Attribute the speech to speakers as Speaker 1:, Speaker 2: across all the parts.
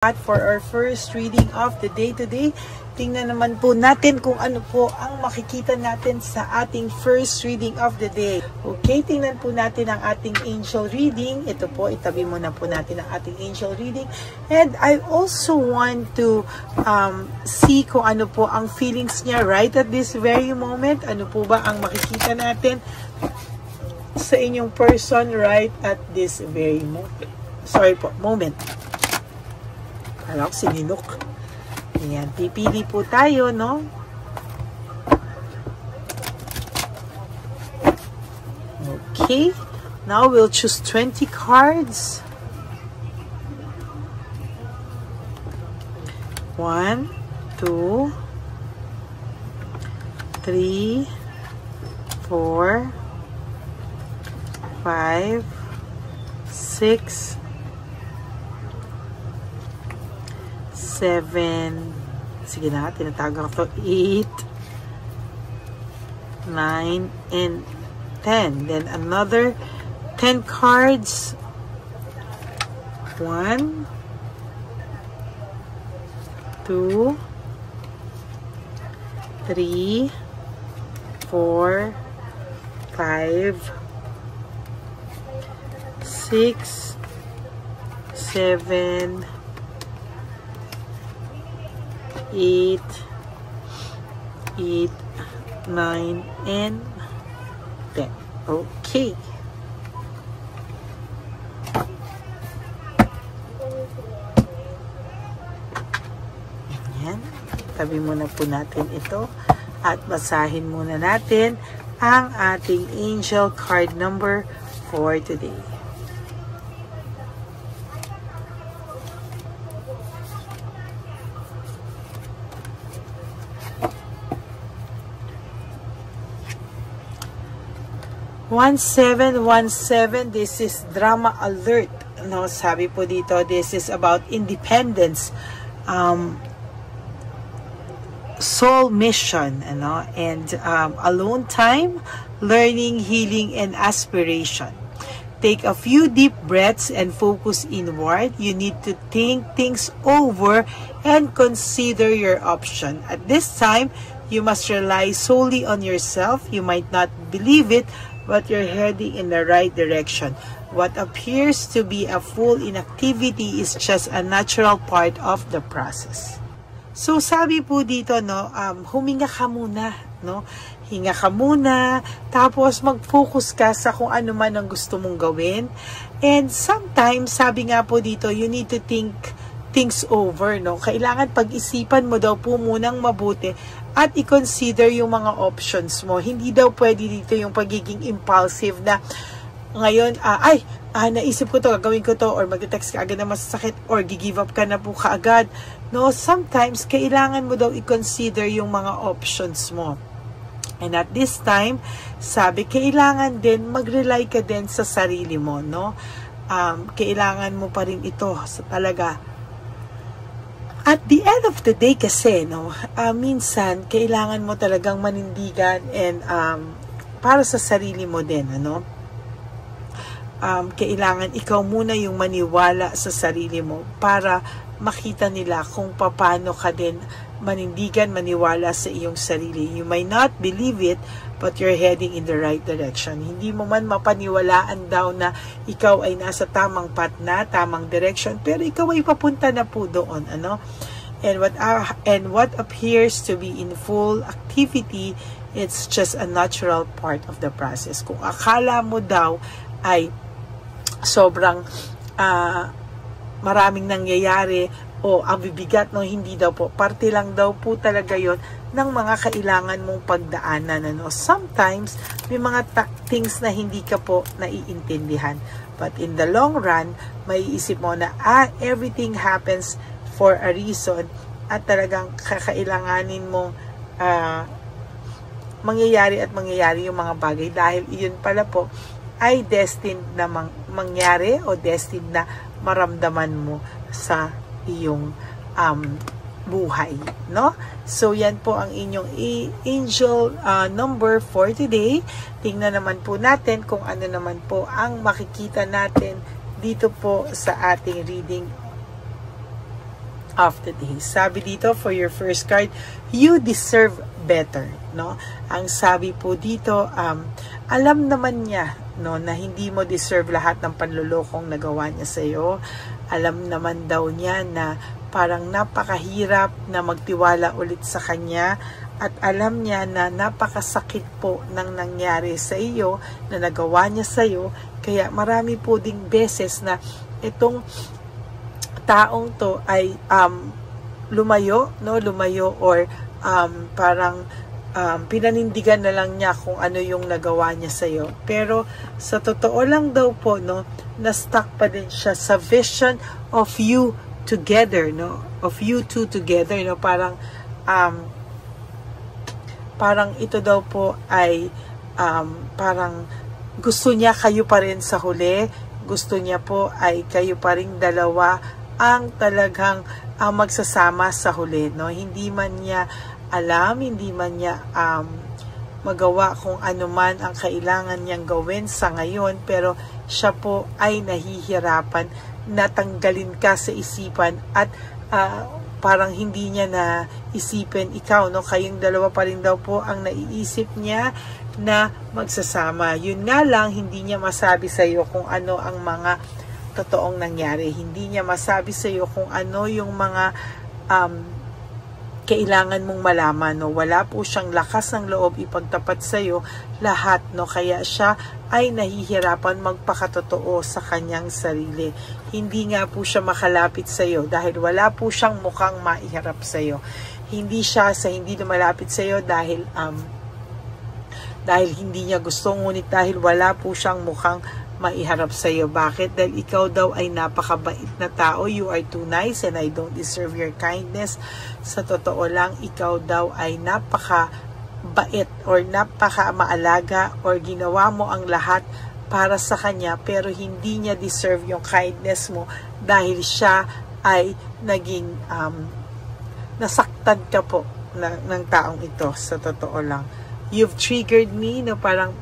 Speaker 1: At for our first reading of the day today, tingnan naman po natin kung ano po ang makikita natin sa ating first reading of the day. Okay, tingnan po natin ang ating angel reading. Ito po, itabi muna po natin ang ating angel reading. And I also want to see kung ano po ang feelings niya right at this very moment. Ano po ba ang makikita natin sa inyong person right at this very moment. Moment. Alam ko, sininok. Ayan, pipili po tayo, no? Okay. Now, we'll choose 20 cards. 1, 2, 3, 4, 5, 6, 7, sige na, tinatago ko 8, 9, and 10. Then another 10 cards. 1, 2, 3, 4, 5, 6, 7, 8, 9, and 10. Okay. Ayan. Tabi muna po natin ito at basahin muna natin ang ating angel card number for today. (1717). This is drama alert. No, sabi po dito, this is about independence, soul mission, ano, and alone time, learning, healing, and aspiration. Take a few deep breaths and focus inward. You need to think things over and consider your option. At this time, you must rely solely on yourself. You might not believe it, but you're heading in the right direction. What appears to be a full inactivity is just a natural part of the process. So sabi po dito, no, huminga ka muna, no? Hinga ka muna, tapos mag-focus ka sa kung ano man ang gusto mong gawin. And sometimes, sabi nga po dito, you need to think things over, no? Kailangan pag-isipan mo daw po munang mabuti at i-consider yung mga options mo. Hindi daw pwede dito yung pagiging impulsive na ngayon, naisip ko to, gagawin ko to, or mag-text ka agad na masasakit, or gi-give up ka na po kaagad. No, sometimes, kailangan mo daw i-consider yung mga options mo. And at this time, sabi, kailangan din, mag-rely ka din sa sarili mo, no? Kailangan mo pa rin ito sa talaga. At the end of the day kasi, no, minsan, kailangan mo talagang manindigan and para sa sarili mo din, ano? Kailangan ikaw muna yung maniwala sa sarili mo para makita nila kung paano ka din manindigan, maniwala sa iyong sarili. You might not believe it, but you're heading in the right direction. Hindi mo man mapaniwalaan daw na ikaw ay nasa tamang path na, tamang direction, pero ikaw ay papunta na po doon, ano? And what appears to be in full activity, it's just a natural part of the process. Kung akala mo daw ay sobrang maraming nangyayari o ang bibigat, no, hindi daw po. Parte lang daw po talaga yon ng mga kailangan mong pagdaanan. Ano? Sometimes, may mga things na hindi ka po naiintindihan. But in the long run, may isip mo na, everything happens for a reason at talagang kakailanganin mong mangyayari yung mga bagay dahil iyon pala po ay destined na mangyari o destined na maramdaman mo sa iyong buhay, no? So, yan po ang inyong angel number for today. Tingnan naman po natin kung ano naman po ang makikita natin dito po sa ating reading of the day. Sabi dito, for your first card, you deserve better, no? Ang sabi po dito, alam naman niya, no, na hindi mo deserve lahat ng panlulokong nagawa niya sa iyo. Alam naman daw niya na parang napakahirap na magtiwala ulit sa kanya, at alam niya na napakasakit po ng nangyari sa iyo, na nagawa niya sa iyo. Kaya marami po ding beses na itong taong to ay lumayo, no, or parang pinanindigan na lang niya kung ano yung nagawa niya sa iyo. Pero sa totoo lang daw po, no, na-stuck pa din siya sa vision of you together, no, of you two together, no, parang ito daw po ay parang gusto niya kayo pa rin sa huli. Gusto niya po ay kayo pa rin dalawa ang talagang magsasama sa huli, no? Hindi man niya alam, hindi man niya magawa kung ano man ang kailangan niyang gawin sa ngayon, pero siya po ay nahihirapan na tanggalin ka sa isipan, at parang hindi niya na isipin ikaw, no? Kayong dalawa pa rin daw po ang naiisip niya na magsasama. Yun nga lang, hindi niya masabi sa iyo kung ano ang mga totoong nangyari. Hindi niya masabi sa iyo kung ano yung mga kailangan mong malaman, no? Wala po siyang lakas ng loob ipagtapat sa iyo lahat, no? Kaya siya ay nahihirapan magpakatotoo sa kanyang sarili. Hindi nga po siya makalapit sa iyo dahil wala po siyang mukhang maiharap sa iyo. Hindi siya sa hindi lumalapit sa iyo dahil hindi niya gusto, ngunit dahil wala po siyang mukhang maiharap sa iyo. Bakit? Dahil ikaw daw ay napakabait na tao. You are too nice and I don't deserve your kindness. Sa totoo lang, ikaw daw ay napakabait or napaka-maalaga, or ginawa mo ang lahat para sa kanya, pero hindi niya deserve yung kindness mo dahil siya ay naging nasaktan ka po ng taong ito. Sa totoo lang, you've triggered me, no? Parang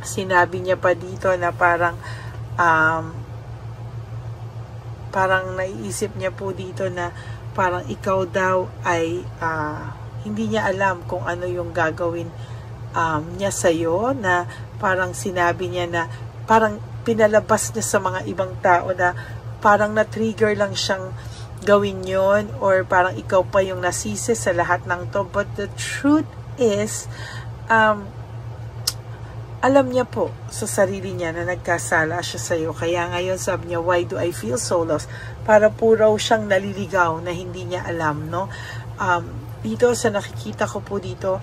Speaker 1: sinabi niya pa dito na parang naiisip niya po dito na parang ikaw daw ay hindi niya alam kung ano yung gagawin niya sa'yo, na parang sinabi niya na parang pinalabas niya sa mga ibang tao na parang na-trigger lang siyang gawin yon, or parang ikaw pa yung nasisi sa lahat ng to. But the truth is, alam niya po sa sarili niya na nagkasala siya sa iyo. Kaya ngayon sabi niya, why do I feel so lost? Para po raw siyang naliligaw na hindi niya alam, no? Dito sa nakikita ko po dito,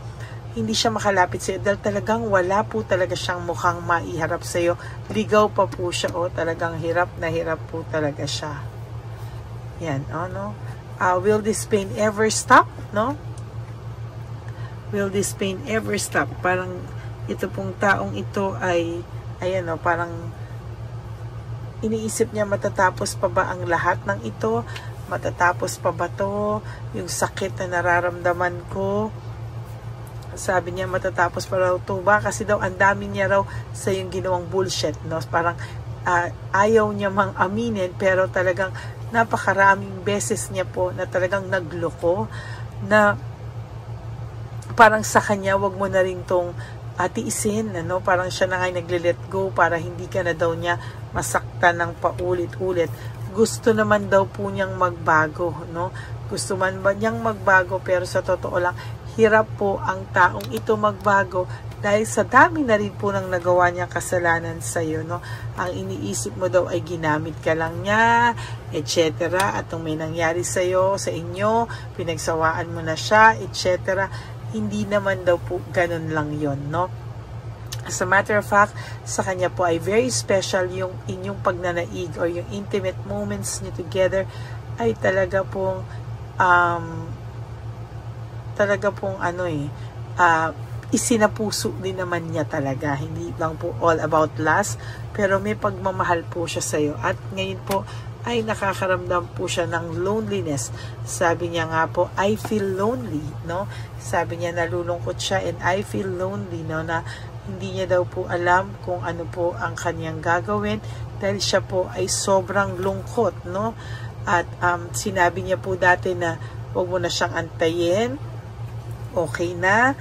Speaker 1: hindi siya makalapit sa iyo dahil talagang wala po talaga siyang mukhang maiharap sa iyo. Ligaw pa po siya, talagang hirap na hirap po talaga siya. Yan, no? Will this pain ever stop, no? Will this pain ever stop? Parang ito pong taong ito ay, ayan, no, parang iniisip niya, matatapos pa ba ang lahat ng ito? Matatapos pa ba to? Yung sakit na nararamdaman ko? Sabi niya, matatapos pa raw to ba? Kasi daw, ang dami niya raw sa yung ginawang bullshit, no? Parang ayaw niya mang aminin, pero talagang napakaraming beses niya po na talagang nagloko, na parang sa kanya, wag mo na rin tong tiisin, ano? Parang siya na nga nagle-let go para hindi ka na daw niya masaktan ng paulit-ulit. Gusto naman daw po niyang magbago, no? Gusto man ba niyang magbago, pero sa totoo lang, hirap po ang taong ito magbago dahil sa dami na rin po ng nagawa niyang kasalanan sa iyo, no? Ang iniisip mo daw ay ginamit ka lang niya, etc. At kung may nangyari sa iyo, sa inyo, pinagsawaan mo na siya, etc. Hindi naman daw po ganun lang yon, no? As a matter of fact, sa kanya po ay very special yung inyong pagnanaig or yung intimate moments niyo together ay talaga pong isinapuso din naman niya talaga. Hindi lang po all about lust, pero may pagmamahal po siya sa iyo. At ngayon po ay nakakaramdam po siya ng loneliness. Sabi niya nga po, I feel lonely, no? Sabi niya, nalulungkot siya and I feel lonely, no? Na hindi niya daw po alam kung ano po ang kanyang gagawin dahil siya po ay sobrang lungkot, no? At sinabi niya po dati na huwag mo na siyang antayin, okay na,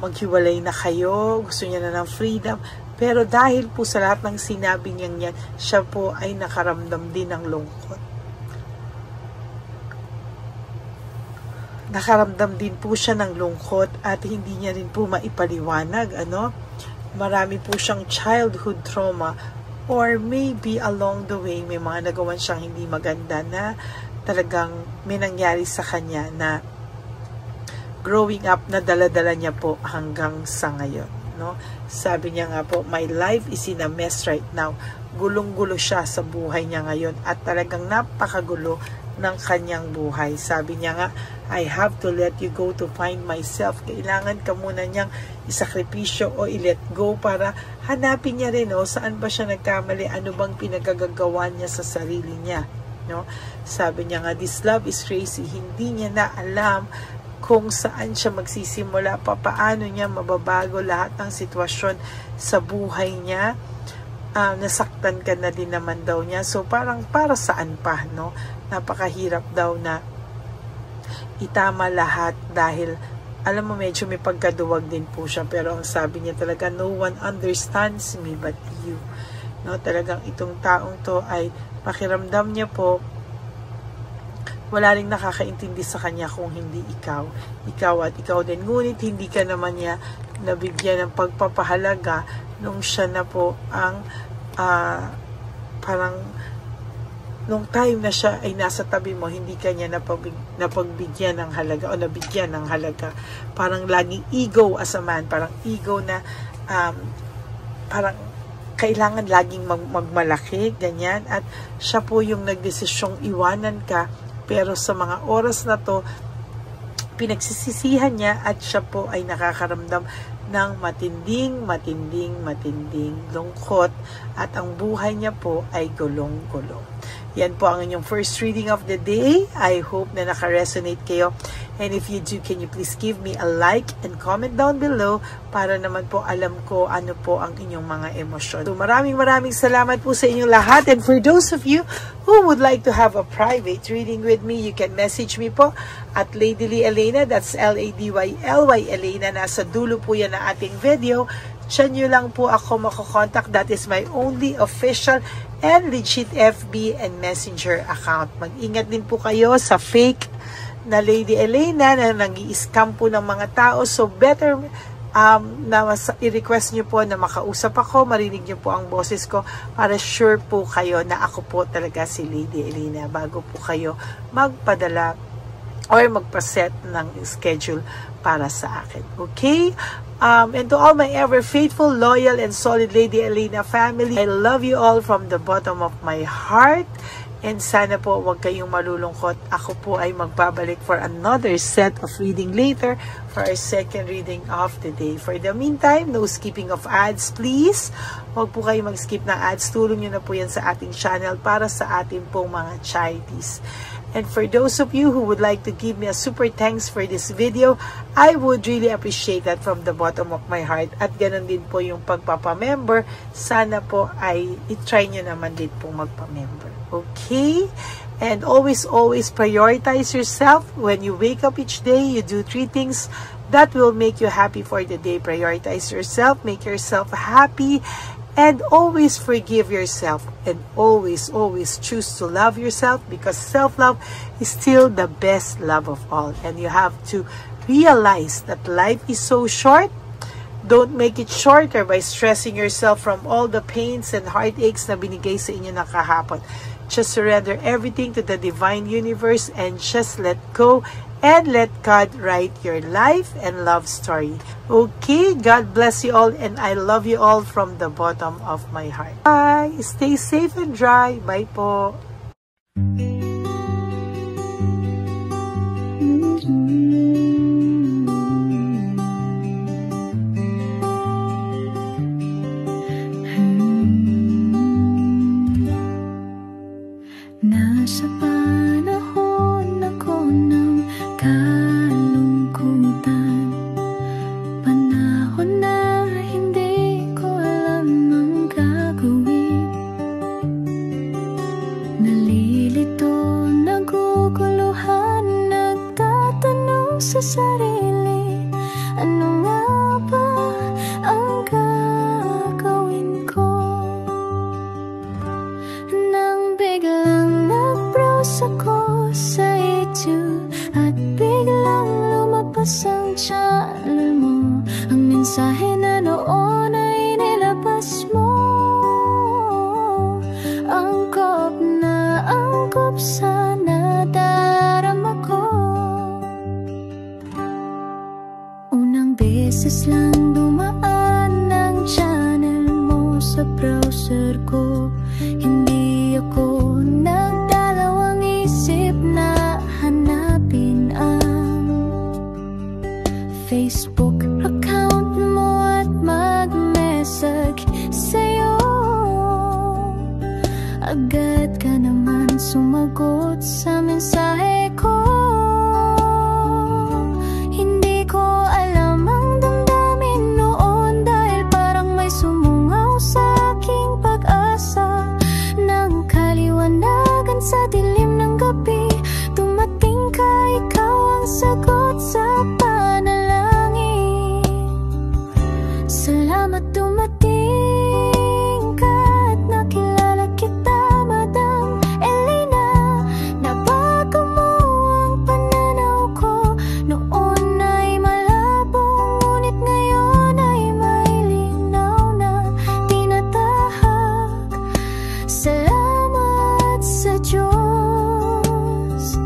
Speaker 1: maghiwalay na kayo, gusto niya na ng freedom. Pero dahil po sa lahat ng sinabi niya yan, siya po ay nakaramdam din ng lungkot. Nakaramdam din po siya ng lungkot at hindi niya rin po maipaliwanag, marami po siyang childhood trauma, or maybe along the way may mga nagawan siyang hindi maganda na talagang may nangyari sa kanya na growing up na dala-dala niya po hanggang sa ngayon, Sabi niya nga po, my life is in a mess right now. Gulong-gulo siya sa buhay niya ngayon at talagang napakagulo ng kanyang buhay. Sabi niya nga, I have to let you go to find myself. Kailangan ka muna niyang isakripisyo o i-let go para hanapin niya rin, saan ba siya nagkamali, ano bang pinagagagawa niya sa sarili niya. Sabi niya nga, this love is crazy. Hindi niya na alam kung saan siya magsisimula, paano niya mababago lahat ng sitwasyon sa buhay niya. Nasaktan ka na din naman daw niya. So parang para saan pa, Napakahirap daw na itama lahat dahil alam mo medyo may pagkaduwag din po siya, pero ang sabi niya talaga, no one understands me but you. Talagang itong taong to ay pakiramdam niya po wala ring nakakaintindi sa kanya kung hindi ikaw. Ikaw at ikaw din. Ngunit hindi ka naman niya nabigyan ng pagpapahalaga nung siya na po ang parang nung time na siya ay nasa tabi mo, hindi ka niya napagbigyan ng halaga o nabigyan ng halaga. Parang laging ego as a man, parang ego na parang kailangan laging magmalaki, ganyan. At siya po yung nagdesisyong iwanan ka, pero sa mga oras na to, pinagsisisihan niya at siya po ay nakakaramdam ng matinding lungkot at ang buhay niya po ay gulong-gulong. Yan po ang inyong first reading of the day. I hope na naka-resonate kayo. And if you do, can you please give me a like and comment down below para naman po alam ko ano po ang inyong mga emosyon. So maraming salamat po sa inyong lahat. And for those of you who would like to have a private reading with me, you can message me po at Ladyly Elena. That's Ladyly Elena. Nasa dulo po yan na ating video. Diyan nyo lang po ako makokontak. That is my only official and legit FB and Messenger account. Mag-ingat din po kayo sa fake na Lady Elena na nag-i-scam po ng mga tao. So better na i-request nyo po na makausap ako, marinig nyo po ang boses ko para sure po kayo na ako po talaga si Lady Elena bago po kayo magpadala or magpaset ng schedule para sa akin. Okay? And to all my ever faithful, loyal, and solid Lady Elena family, I love you all from the bottom of my heart. And sana po huwag kayong malulungkot. Ako po ay magbabalik for another set of reading later for our second reading of the day. For the meantime, no skipping of ads, please. Huwag po kayo mag-skip ng ads. Tulong nyo na po yan sa ating channel para sa ating pong mga charities. And for those of you who would like to give me a super thanks for this video, I would really appreciate that from the bottom of my heart. At ganun din po yung pagpapamember. Sana po ay itry nyo naman din po magpamember. Okay? And always prioritize yourself. When you wake up each day, you do 3 things that will make you happy for the day. Prioritize yourself, make yourself happy, and always forgive yourself, and always choose to love yourself, because self-love is still the best love of all. And you have to realize that life is so short. Don't make it shorter by stressing yourself from all the pains and heartaches na binigay sa inyo na kahapon. Just surrender everything to the divine universe and just let go and let God write your life and love story. Okay, God bless you all, and I love you all from the bottom of my heart. Bye! Stay safe and dry. Bye po!
Speaker 2: Nasa panahon ako ng kalungkutan, panahon na hindi ko alam ang gagawin. Nalilito sa sarili, ano nga ba ang gagawin ko? Nang biglang nag-browse ako sa YouTube at biglang lumabas ang channel mo, ang mensahe na noon ay nilabas mo. Angkop sa nadarama ko. Unang beses lang dumaan ang channel mo sa browser ko. Hindi ako nagdalawang isip na hanapin ang Facebook account mo at mag-message sa'yo. Agad ka naman sumagot sa mensahe ko. Hindi ko alam ang damdamin noon, dahil parang may sumungaw sa aking pag-asa. Nang kaliwanagan sa dilim ng gabi, dumating ka, ikaw ang sagot sa panalangin. Salamat dumating ka at nakilala kita, Madam Elena. Nabago mo ang pananaw ko. Noon ay malabo, ngunit ngayon ay may linaw na tinatahak. Salamat sa Diyos,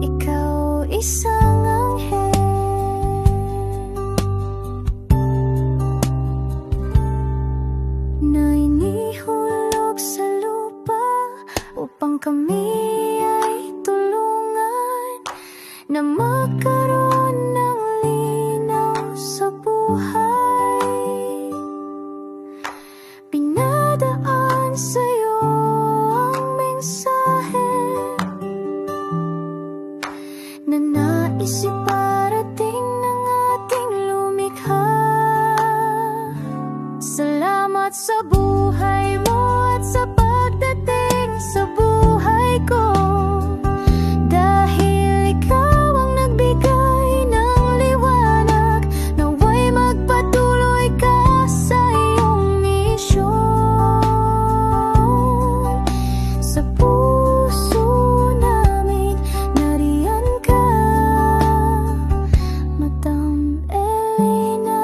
Speaker 2: ikaw isang anghel. Na inihulog sa lupa upang kami ay tulungan na magkaroon ng linaw sa buhay. Pinadaan sa'yo ang mensahe na nais iparating ng ating lumikha. Salamat sa buhay mo at sa pagdating sa buhay ko, dahil ikaw ang nagbigay ng liwanag. Nawa'y magpatuloy ka sa iyong misyon. Sa puso namin nariyan ka, Madam Elena.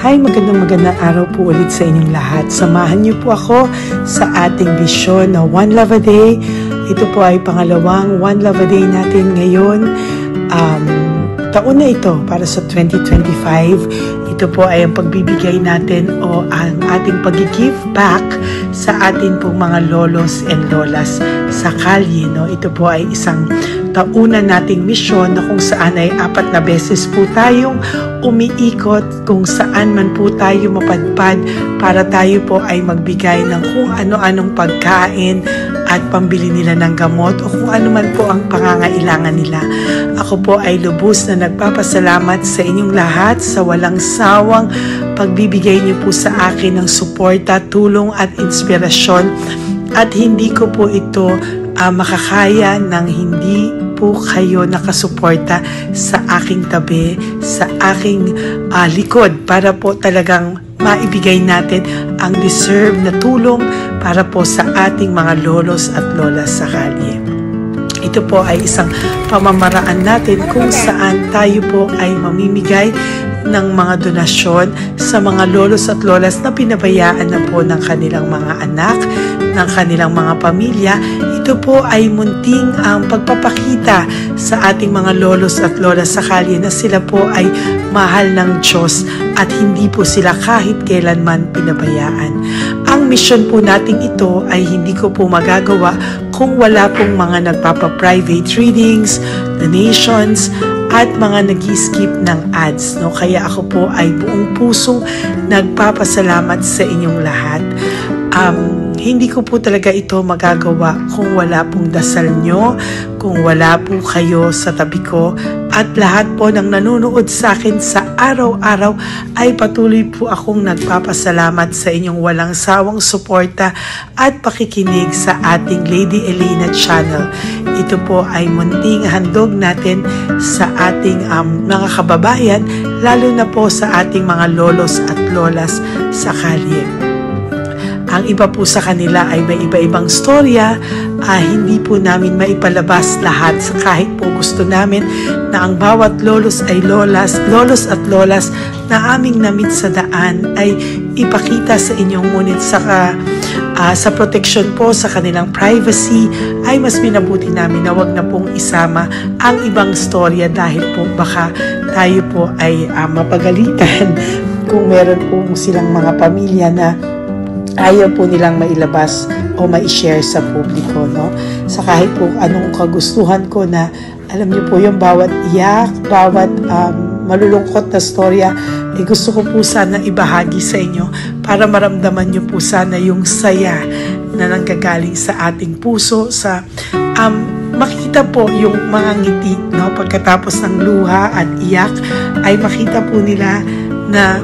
Speaker 1: Hi, magandang araw po ulit sa inyong lahat. Samahan niyo po ako sa ating bisyon na One Love a Day. Ito po ay pangalawang One Love a Day natin ngayon. Taon na ito para sa 2025. Ito po ay ang pagbibigay natin o ang ating pag-give back sa atin pong mga lolos and lolas sa kalye. No? Ito po ay isang taunan nating misyon na kung saan ay 4 na beses po tayong umiikot kung saan man po tayo mapadpad para tayo po ay magbigay ng kung ano-anong pagkain at pambili nila ng gamot o kung ano man po ang pangangailangan nila. Ako po ay lubos na nagpapasalamat sa inyong lahat sa walang sawang pagbibigay niyo po sa akin ng suporta, tulong at inspirasyon, at hindi ko po ito makakaya nang hindi po kayo nakasuporta sa aking tabi, sa aking likod, para po talagang maibigay natin ang deserve na tulong para po sa ating mga lolos at lolas sa kalye. Ito po ay isang pamamaraan natin kung saan tayo po ay mamimigay ng mga donasyon sa mga lolos at lolas na pinabayaan na po ng kanilang mga anak, ng kanilang mga pamilya. Ito po ay munting ang pagpapakita sa ating mga lolos at lolas sa kalye na sila po ay mahal ng Diyos at hindi po sila kahit kailanman pinabayaan. Ang mission po nating ito ay hindi ko po magagawa kung wala pong mga nagpapa-private readings, donations, at mga nag-skip ng ads. No? Kaya ako po ay buong pusong nagpapasalamat sa inyong lahat. hindi ko po talaga ito magagawa kung wala pong dasal nyo, kung wala po kayo sa tabi ko, at lahat po ng nanonood sa akin sa araw-araw ay patuloy po akong nagpapasalamat sa inyong walang sawang suporta at pakikinig sa ating Lady Elena channel. Ito po ay munting handog natin sa ating mga kababayan, lalo na po sa ating mga lolos at lolas sa kalye. Ang iba po sa kanila ay may iba-ibang storya, hindi po namin maipalabas lahat kahit po gusto namin na ang bawat lolos at lolas na aming namit sa daan ay ipakita sa inyong, ngunit sa protection po sa kanilang privacy ay mas minabuti namin na wag na pong isama ang ibang storya dahil po baka tayo po ay mapagalitan kung meron po silang mga pamilya na ayaw po nilang mailabas o ma-share sa publiko, no? Sa kahit po anong kagustuhan ko na, alam niyo po yung bawat iyak, bawat malulungkot na storya, gusto ko po sana ibahagi sa inyo para maramdaman niyo po sana yung saya na nanggagaling sa ating puso, sa makita po yung mga ngiti, no? Pagkatapos ng luha at iyak ay makita po nila na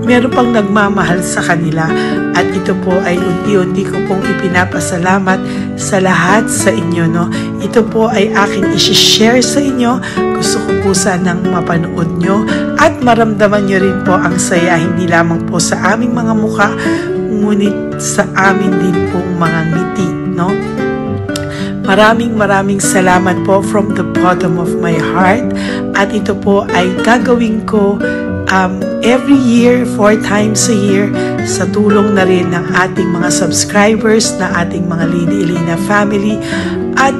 Speaker 1: meron pang nagmamahal sa kanila, at ito po ay unti-unti ko pong ipinapasalamat sa lahat sa inyo, no? Ito po ay aking isi-share sa inyo. Gusto ko po sanang mapanood nyo at maramdaman nyo rin po ang saya, hindi lamang po sa aming mga mukha, ngunit sa amin din pong mga ngiti, no? Maraming salamat po from the bottom of my heart, at ito po ay gagawin ko every year, 4 times a year, sa tulong na rin ng ating mga subscribers, na ating mga Lady Elena family, at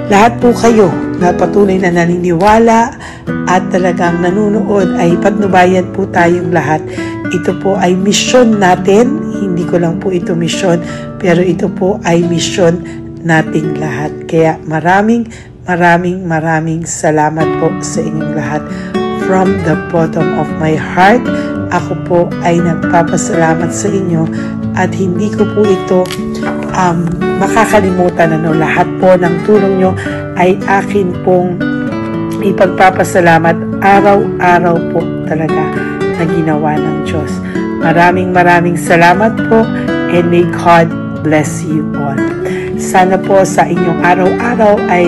Speaker 1: lahat po kayo na patuloy na naniniwala at talagang nanunood, ay patnubayan po tayong lahat. Ito po ay mission natin, hindi ko lang po ito mission, pero ito po ay mission nating lahat. Kaya maraming salamat po sa inyong lahat. From the bottom of my heart, ako po ay nagpapasalamat sa inyo, at hindi ko po ito makakalimutan. Lahat po ng tulong nyo ay akin pong ipagpapasalamat araw-araw po talaga na ginawa ng Diyos. Maraming salamat po, and may God bless you all. Sana po sa inyong araw-araw ay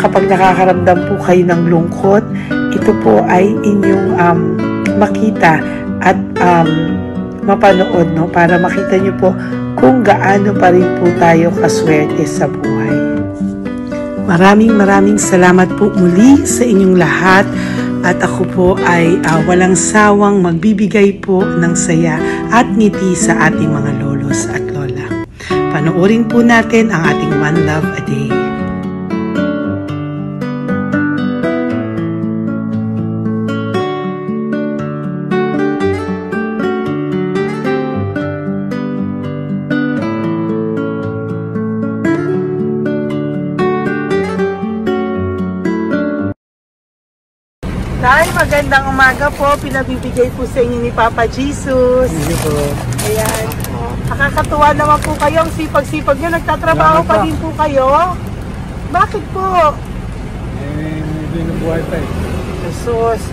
Speaker 1: kapag nakakaramdam po kayo ng lungkot, ito po ay inyong makita at mapanood, no? Para makita nyo po kung gaano pa rin po tayo kaswerte sa buhay. Maraming salamat po muli sa inyong lahat, at ako po ay walang sawang magbibigay po ng saya at ngiti sa ating mga lolos at lola. Panoorin po natin ang ating One Love a Day. Tay, magandang umaga po. Pinabibigay po sa inyo ni Papa Jesus.
Speaker 3: Hindi po.
Speaker 1: Ayan. Nakakatuwa naman po kayo. Ang sipag-sipag nyo. Nagtatrabaho pa din po kayo. Bakit po?
Speaker 3: Hindi na buhay pa eh.
Speaker 1: Jesus.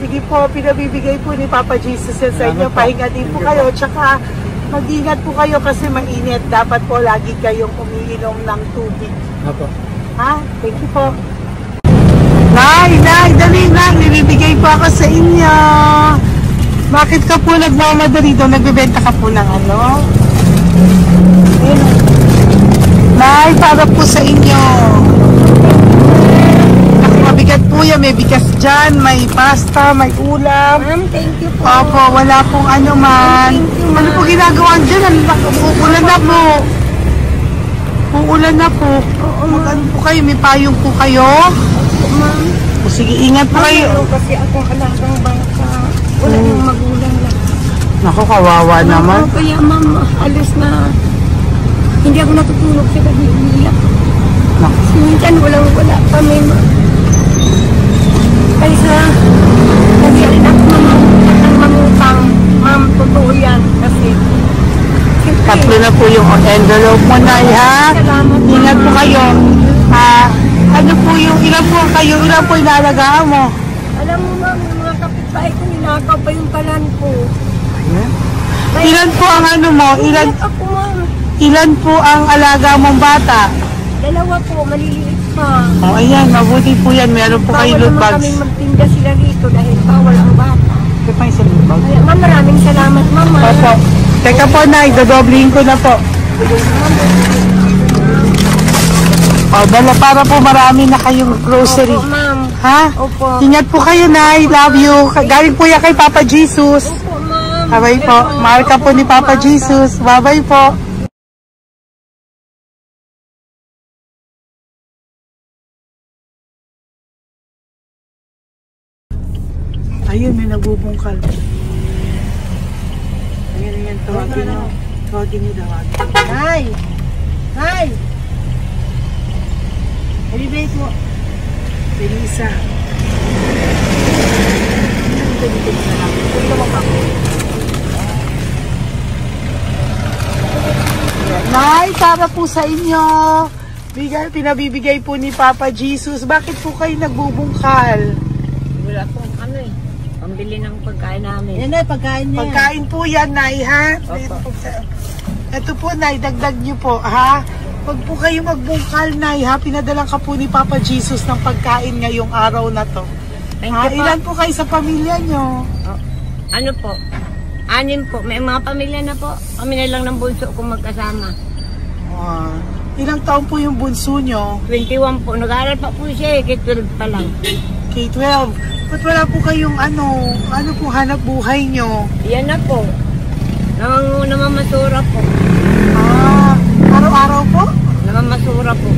Speaker 1: Sige po, pinabibigay po ni Papa Jesus yan sa inyo. Pahinga din po kayo. Tsaka mag-ingat po kayo kasi mainit. Dapat po lagi kayong umiinom ng tubig.
Speaker 3: Apo.
Speaker 1: Ha? Thank you po. Nay, dali na. Nilibigay po ako sa inyo. Bakit ka po nagmamadali doon? Nagbebenta ka po ng ano? Nay, para po sa inyo. Mabigat po yan. May bigas dyan, may pasta, may ulam.
Speaker 4: Ma'am, thank you po.
Speaker 1: Opo, wala pong ano man. Ano po ginagawa dyan? Uulan na po. Uulan na po. Mag-ano po kayo? May payong po kayo?
Speaker 4: Ma'am.
Speaker 1: O sige, ingat po kayo.
Speaker 4: Kasi akong alagang bangka. Wala nang magulang lang.
Speaker 1: Naku, kawawa naman.
Speaker 4: Kaya ma'am, alis na. Hindi ako natutulog sa gabi. Umiyak. Minsan wala kami. Kaysa, nagsialin ako mangutang. Ma'am, totoo yan. Kasi
Speaker 1: Tatlo na po yung envelope mo, Nay, ha?
Speaker 4: Salamat.
Speaker 1: Ingat po kayo. Ano po yung, ilan po kayo, ilan po inalagaan mo?
Speaker 4: Alam mo ma'am, yung mga kapitbahay ko, ninakaw pa yung kalan ko.
Speaker 1: Ilan po ang ano mo?
Speaker 4: Ilan ako ma'am?
Speaker 1: Ilan po ang alaga mong bata?
Speaker 4: Dalawa po, maliliit pa.
Speaker 1: Oh, ayan, mabuti po yan. Meron po kayo loot
Speaker 4: Bawal naman
Speaker 1: bags.
Speaker 4: kami magtinda sila rito dahil bawal ang bata.
Speaker 1: Ito pa yung sa loot bag.
Speaker 4: Kaya ma'am, maraming salamat ma'am.
Speaker 1: Opo. Teka po, Nay, dodoblihin ko na po. O, dala para po marami na kayong grocery.
Speaker 4: Opo ma'am.
Speaker 1: Ha?
Speaker 4: Opo.
Speaker 1: Ingat po kayo, Nay. Love you. Galing po yan kay Papa Jesus.
Speaker 4: Opo ma'am.
Speaker 1: Bye-bye po. Mahal ka po ni Papa Jesus. Bye-bye po. Ayun, may nagbubungkal. Ayan, tawagin nyo. Tawagin nyo, tawagin. Nay! Nay! Ibibigay mo. Belisa. Nay, para po sa inyo. Pinabibigay po ni Papa Jesus. Bakit po kayo nagbubungkal?
Speaker 4: Wala pong ano eh. Pambili ng pagkain namin.
Speaker 1: Yan na, pagkain niya. Pagkain po yan, Nay, ha?
Speaker 4: Opo.
Speaker 1: Ito po, Nay, dagdag niyo po, ha? Pag po kayo magbungkal, Nay, ha? Pinadalang ka po ni Papa Jesus ng pagkain ngayong araw na to.
Speaker 4: Thank
Speaker 1: Ha?
Speaker 4: you po.
Speaker 1: Ilan po kayo sa pamilya nyo?
Speaker 4: Ano po? 6 po. May mga pamilya na po. Kami na lang ng bunso kung magkasama.
Speaker 1: Ilang taon po yung bunso nyo?
Speaker 4: 21 po. Nag-aaral pa po siya eh. K-12 pa lang.
Speaker 1: K-12. Ba't wala po kayong ano po hanap buhay nyo?
Speaker 4: Yan na po. Namamasura po.
Speaker 1: Araw-araw po?
Speaker 4: Namamasura po.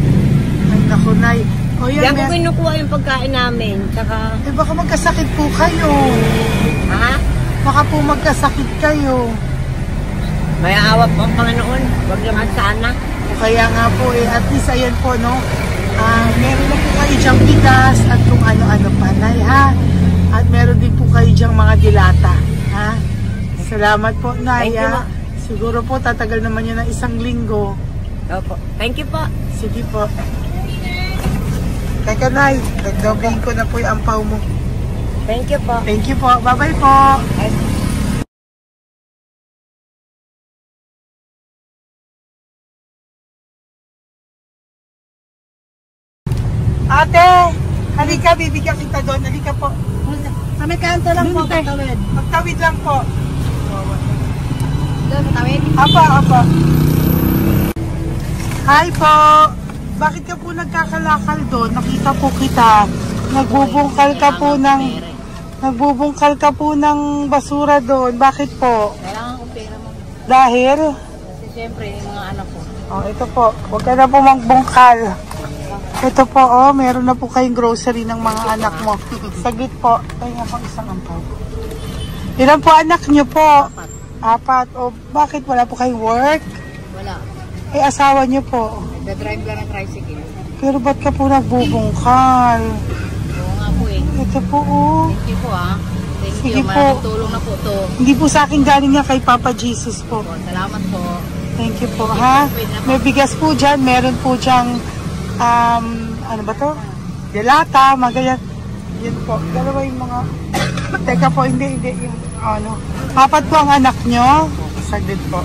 Speaker 1: Ay, naku, Nay. O yan,
Speaker 4: Diyan po kinukuha yung pagkain namin. Tsaka,
Speaker 1: baka magkasakit po kayo.
Speaker 4: ha?
Speaker 1: Baka po magkasakit kayo.
Speaker 4: May awa po ang Panginoon. Huwag naman sana.
Speaker 1: O kaya nga po at least ayan po, no? Meron na po kayo dyang bigas at kung ano-ano pa, Nay, ha? At meron din po kayo dyang mga dilata, ha? Salamat po, Nay,
Speaker 4: Thank you,
Speaker 1: ha?
Speaker 4: Ma.
Speaker 1: Siguro po tatagal naman yun ng 1 linggo.
Speaker 4: Opo. Thank you po.
Speaker 1: Sige po. Teka, Nay, nagdobling ko na po yung ampaw mo.
Speaker 4: Thank you po.
Speaker 1: Thank you po. Bye-bye po. Ate, halika, bibigyan kita doon. Halika po.
Speaker 4: Kami kanto lang po.
Speaker 1: Magtawid. Magtawid lang po.
Speaker 4: Doon, matawid.
Speaker 1: Apa. Hi po. Bakit ka po nagkakalakal doon? Nakita po kita. Nagbubungkal ka po ng basura doon. Bakit po?
Speaker 4: Kailangan ko pera mo.
Speaker 1: Dahil?
Speaker 4: Kasi siyempre, yung mga anak ko.
Speaker 1: Oh, ito po. Huwag ka na po magbungkal. Ito po, oh, meron na po kayong grocery ng mga anak mo. Saglit po. Kaya ako isang ampaw. Ilan po anak nyo po? 4. O, bakit wala po kayong work?
Speaker 4: Wala.
Speaker 1: Ay, asawa nyo po.
Speaker 4: Nagda-drive lang ng tricycle.
Speaker 1: Pero ba't ka po nagbubungkal?
Speaker 4: Oo nga po eh.
Speaker 1: Ito po, oh.
Speaker 4: Thank you po ah. Thank
Speaker 1: Sige
Speaker 4: you.
Speaker 1: po.
Speaker 4: Maraming tulong na po to.
Speaker 1: Hindi po sa akin galing nga kay Papa Jesus po.
Speaker 4: Salamat po.
Speaker 1: Thank you po, ha? May bigas po dyan. Meron po dyang, ano ba to? Delata, magayan. Yun po. Dalawa yung mga... Teka po, hindi. Yung, ano. 4 po ang anak nyo. Saglit po.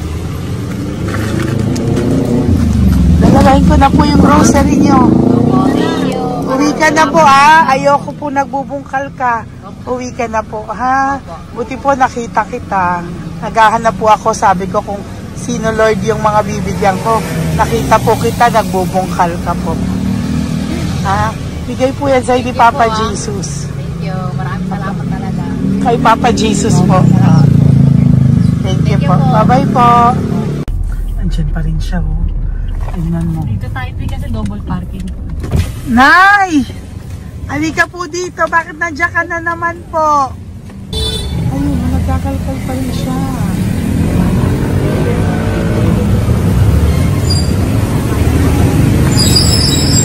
Speaker 1: Dalawahin ko na po yung grocery nyo. Uwi ka na po, ha? Ayoko po nagbubungkal ka. Uwi ka na po, ha? Buti po nakita kita. Naghahanap po ako, sabi ko kung sino Lord yung mga bibigyan ko. Nakita po kita, nagbubungkal ka po. Ha? Bigay po yan sa'yo ni Papa Jesus.
Speaker 4: Thank you. Maraming salamat talaga.
Speaker 1: Kay Papa Jesus po. Thank you po. Bye-bye po. Andyan pa rin siya, oh. Tingnan mo.
Speaker 4: Dito tayo kasi double parking po.
Speaker 1: Nay! Halika po dito. Bakit nandiyan ka na naman po? Ayun, nagkakalkal pa rin siya.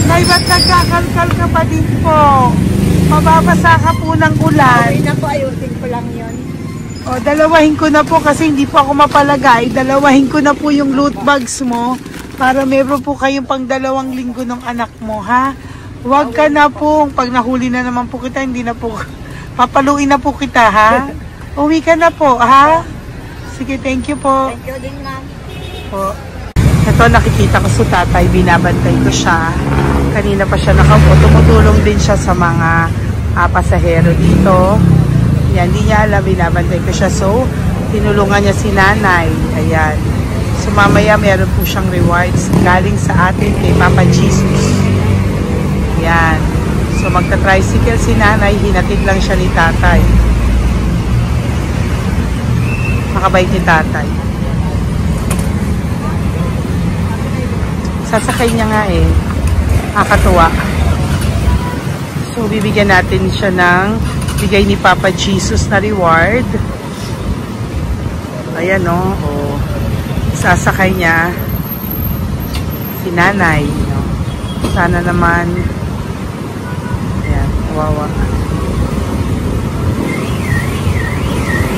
Speaker 1: Nay, ba't nagkakalkal ka pa din po? Mababasa ka po ng ulan.
Speaker 4: Okay na po, ayusin ko lang yun.
Speaker 1: O, dalawahin ko na po kasi hindi po ako mapalagay. Dalawahin ko na po yung loot bags mo para meron po kayong pang 2 linggo ng anak mo, ha? Huwag ka na po. Pag nahuli na naman po kita, hindi na po. Papaluin na po kita, ha? Uwi ka na po, ha? Sige, thank you po.
Speaker 4: Thank you din, ma'am.
Speaker 1: Po. Ito, nakikita ko sa tatay. Binabantay ko siya. Kanina pa siya nakaupo. Tumutulong din siya sa mga pasahero dito. Yan, hindi niya alam, binabantay ko siya. So, tinulungan niya si nanay. Ayan. So, mamaya meron po siyang rewards galing sa atin kay Papa Jesus. Ayan. So, magta-tricycle si nanay. Hinatid lang siya ni tatay. Makabait ni tatay. Sasakay niya nga eh. Nakakatuwa. So, bibigyan natin siya ng bigay ni Papa Jesus na reward. Ayan o. Oh. Sasakay niya si nanay. No? Sana naman. Ayan. Kawawa.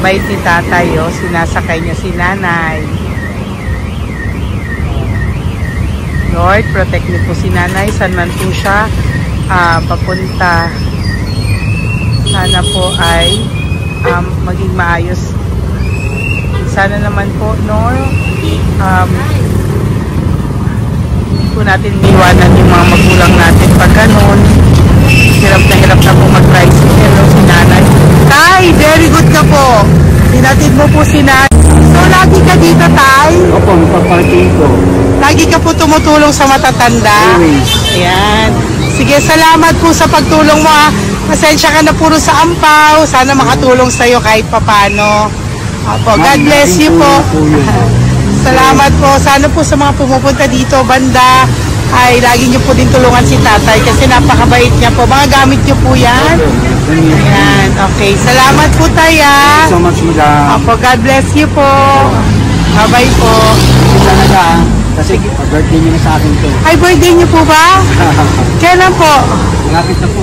Speaker 1: Bait ni tatay o. Sinasakay niya si nanay. Lord, protect niyo po si nanay. Saan man po siya papunta. Sana po ay maging maayos. Sana naman po, no, po natin iwanan yung mga magulang natin pag ganun. Hirap na po mag-tricycle, no, si nanay. Tay, very good ka po. Sinatid mo po si nanay. So, lagi ka dito, Tay?
Speaker 3: Opo, paparking ko.
Speaker 1: Lagi ka po tumutulong sa matatanda?
Speaker 3: Always.
Speaker 1: Ayan. Sige, salamat po sa pagtulong mo, ha. Pasensya ka na puro sa ampaw. Sana makatulong sa'yo kahit papano. Opo, God bless you po. Salamat po. Sana po sa mga pumupunta dito, banda, ay lagi niyo po din tulungan si tatay kasi napakabait niya po. Mga gamit niyo po yan. Ayan, okay. Salamat po, Tay, ha.
Speaker 3: Thank you so much, madam.
Speaker 1: Opo, God bless you po. Bye-bye po.
Speaker 3: Talaga, kasi birthday niyo na sa akin to.
Speaker 1: Ay, birthday niyo po ba? Kailan po?
Speaker 3: Malapit na po.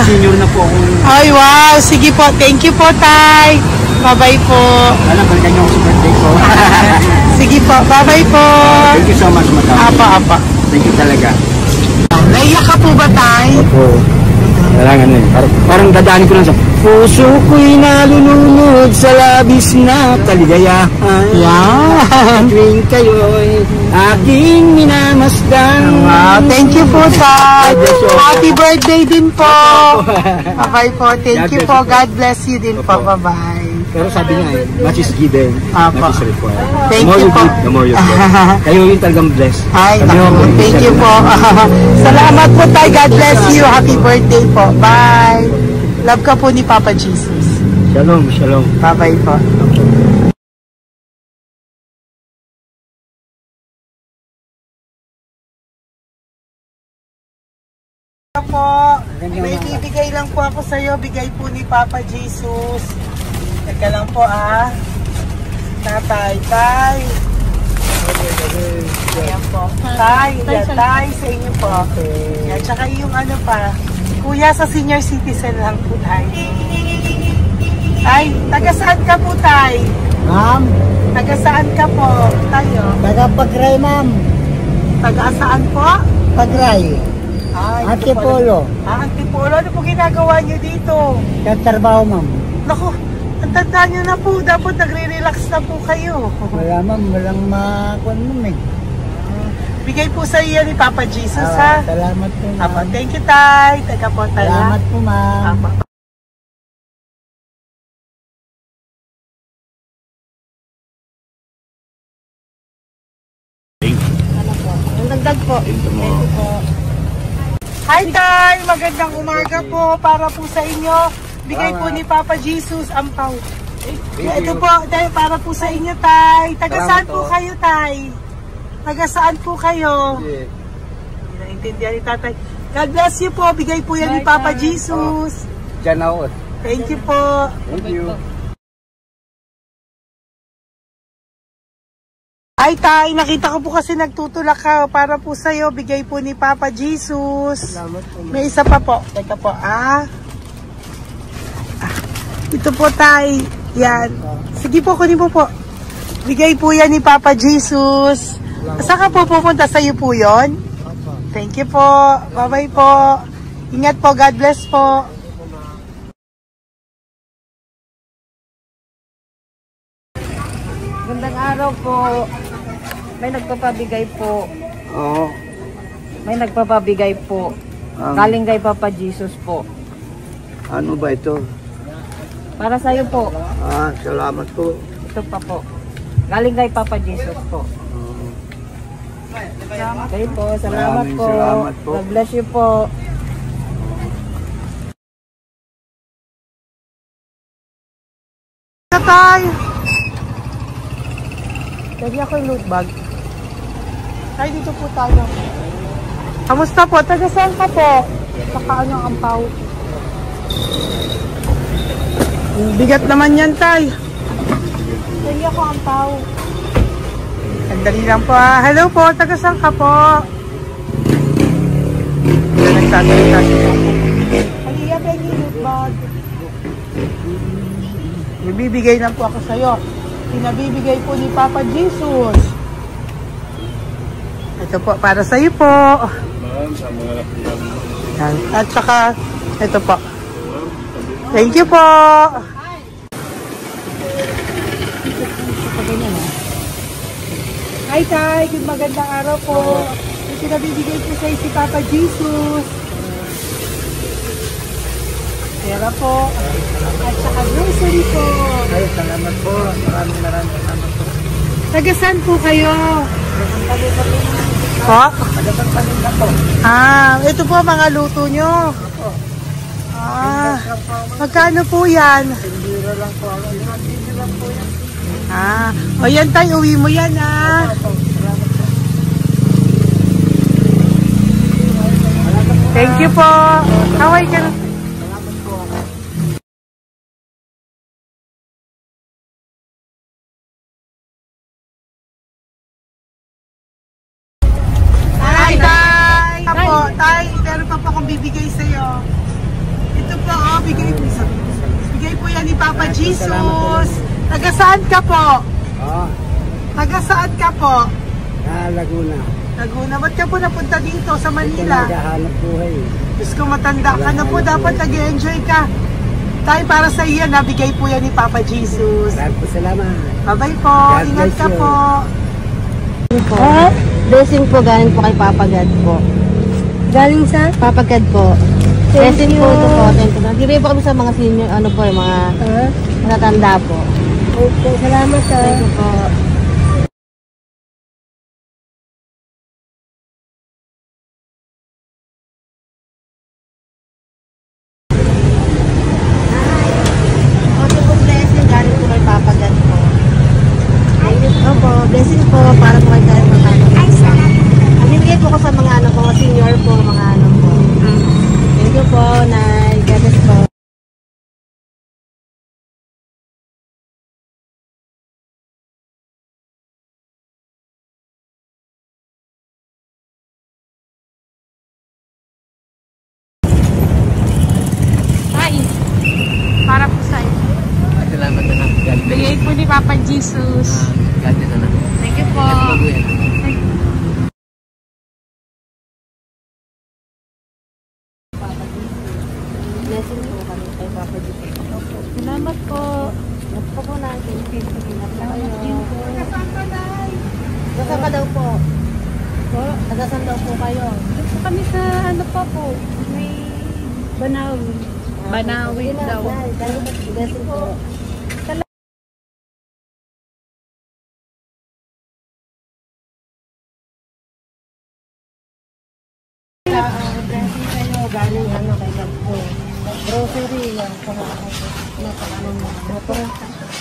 Speaker 3: Senior na po ako.
Speaker 1: Ay, wow. Sige po. Thank you po, Tay. Bye-bye po.
Speaker 3: Alam, balikan niyo ako sa birthday ko.
Speaker 1: Sige po. Bye-bye po.
Speaker 3: Thank you so much, madam.
Speaker 1: Apa.
Speaker 3: Thank you talaga.
Speaker 1: Naiyak ka po ba, Tay?
Speaker 3: Opo. Kailangan eh. Parang dadaanin ko lang sa puso ko'y nalulunod sa labis na kaligayahan.
Speaker 1: Wow.
Speaker 3: Tuwing kayo'y aking minamasdan.
Speaker 1: Wow. Thank you po, Tay. Happy birthday din po. Bye-bye po. Thank you po. God bless you din po. Bye-bye.
Speaker 3: Pero sabi niya eh, much is given,
Speaker 1: Apa.
Speaker 3: much is required.
Speaker 1: Thank
Speaker 3: The more
Speaker 1: you
Speaker 3: you
Speaker 1: po.
Speaker 3: give, the more you get. Kayo yung talagang blessed.
Speaker 1: Ay,
Speaker 3: Kami
Speaker 1: naku,
Speaker 3: yung
Speaker 1: thank you po. Salamat po, Tay. God bless you. Happy birthday po. Bye. Love ka po ni Papa Jesus.
Speaker 3: Shalom, shalom.
Speaker 1: Bye-bye po. Po, may bibigay lang po ako sa iyo, bigay po ni Papa Jesus. Teka lang po, Tatay, Tay. Ayan po. Tay, sa inyo po. Ayan, tsaka yung ano pa, kuya sa senior citizen lang po, Tay. Tay, taga saan ka po, Tay?
Speaker 3: Ma'am,
Speaker 1: Taga saan ka po, tayo?
Speaker 3: taga Pagray, ma'am.
Speaker 1: Taga saan po?
Speaker 3: Pagray.
Speaker 1: Antipolo. Antipolo. Ano po ginagawa niyo dito?
Speaker 3: Katrabaho, ma'am.
Speaker 1: Naku, ang tanda niyo na po. Dapat nagre-relax na po kayo.
Speaker 3: Wala, ma'am. Walang makuan, ma'am eh.
Speaker 1: Bigay po sa iyo ni Papa Jesus, ha?
Speaker 3: Salamat po, ma'am.
Speaker 1: Apo, thank you, Tay. Taga po, Tay.
Speaker 3: Salamat po, ma'am.
Speaker 1: Apo. Dagdag po. Thank you po. Hi, Tay! Magandang umaga po para po sa inyo. Bigay po ni Papa Jesus ang pau. Ito po, Tay, para po sa inyo, Tay. Taga saan po kayo, Tay? Taga saan po kayo? Hindi naintindihan ni Tatay. God bless you po. Bigay po yan ni Papa Jesus.
Speaker 3: Diyan ako.
Speaker 1: Thank you po.
Speaker 3: Thank you.
Speaker 1: Ay, Tay, nakita ko po kasi nagtutulak ka para po sa'yo. Bigay po ni Papa Jesus.
Speaker 3: Salamat po.
Speaker 1: May isa pa po. Teka po, Ito po tay. Yan. Sige po, kunin po po. Bigay po yan ni Papa Jesus. Saan ka po pupunta? Sa'yo po yun? Thank you po. Bye-bye po. Ingat po. God bless po.
Speaker 5: Gandang araw po. May nagpapabigay po.
Speaker 3: Oo.
Speaker 5: May nagpapabigay po. Galing kay Papa Jesus po.
Speaker 3: Ano ba ito?
Speaker 5: Para sa'yo po.
Speaker 3: Salamat po.
Speaker 5: Ito pa po. Galing kay Papa Jesus po. Okay po. Salamat
Speaker 3: Maraming
Speaker 5: po.
Speaker 3: salamat po.
Speaker 5: God bless you po.
Speaker 1: Tay!
Speaker 5: Lagi ako yung loot bag.
Speaker 1: Tay, dito po tayo. Kamusta po? Taga saan ka po? Saka ano ang ampaw? Bigat naman yan, tay.
Speaker 5: Lagi ako ampaw.
Speaker 1: Sandali lang po. Hello po, taga saan ka po? Nagsasalita siya. Halika, Penny, loot bag. Ibibigay lang po ako sa'yo. Pinabibigay po ni Papa Jesus. Ito po, para sa'yo po. Yan. At saka, ito po. Thank you po. Hi, Tay. Good magandang araw po. Yung pinabibigay po sa'yo si Papa Jesus. Pera po. At saka grocery po.
Speaker 3: Ay, salamat po. Maraming salamat po.
Speaker 1: Taga saan po kayo? Po? Ito po mga luto nyo. Magkano po yan? O yan tayo, uwi mo yan Thank you po. Kaway ka na. Tay, meron pa po akong bibigay sa'yo. Ito po, bigay po yan ni Papa Jesus. Taga saan ka po? Taga saan ka po?
Speaker 3: Laguna.
Speaker 1: Laguna. Ba't ka po napunta dito sa Manila?
Speaker 3: Naghahanap buhay.
Speaker 1: Diyos ko, matanda ka na po. Dapat nag-enjoy ka. Tay, para sa iyo, nabigay po yan ni Papa Jesus.
Speaker 3: Maraming po salamat.
Speaker 1: Bye-bye po. Ingat ka po.
Speaker 5: Blessing po galing po kay Papa God po.
Speaker 4: Galing sa?
Speaker 5: Papa God po. Blessing
Speaker 4: you.
Speaker 5: po ito po. Nagdibigay po kami sa mga senior, ano po, yung mga matatanda po.
Speaker 4: Okay, salamat sa.
Speaker 5: Thank you po. Ito po blessing galing po kay Papa God po. Opo, blessing po para po kay God po. Binigay po ko sa mga ano po, senior po, mga ano po. Thank you po, Nay. God bless po.
Speaker 1: Tay, para po sa'yo.
Speaker 3: Salamat na lang.
Speaker 1: Bigay po ni Papa Jesus.
Speaker 3: God bless na lang.
Speaker 1: Thank you po.
Speaker 5: Blessing po kami kay Papa Jesus.
Speaker 1: Salamat po.
Speaker 5: Opo po natin. Ingat po kayo. Nasaan ka daw po? Nasaan daw po kayo?
Speaker 4: Dito kami sa ano pa po. May Banawi. Banawi daw.
Speaker 5: Blessing po. Blessing kayo. Galing ano kay God po. Grocery yan. Motor.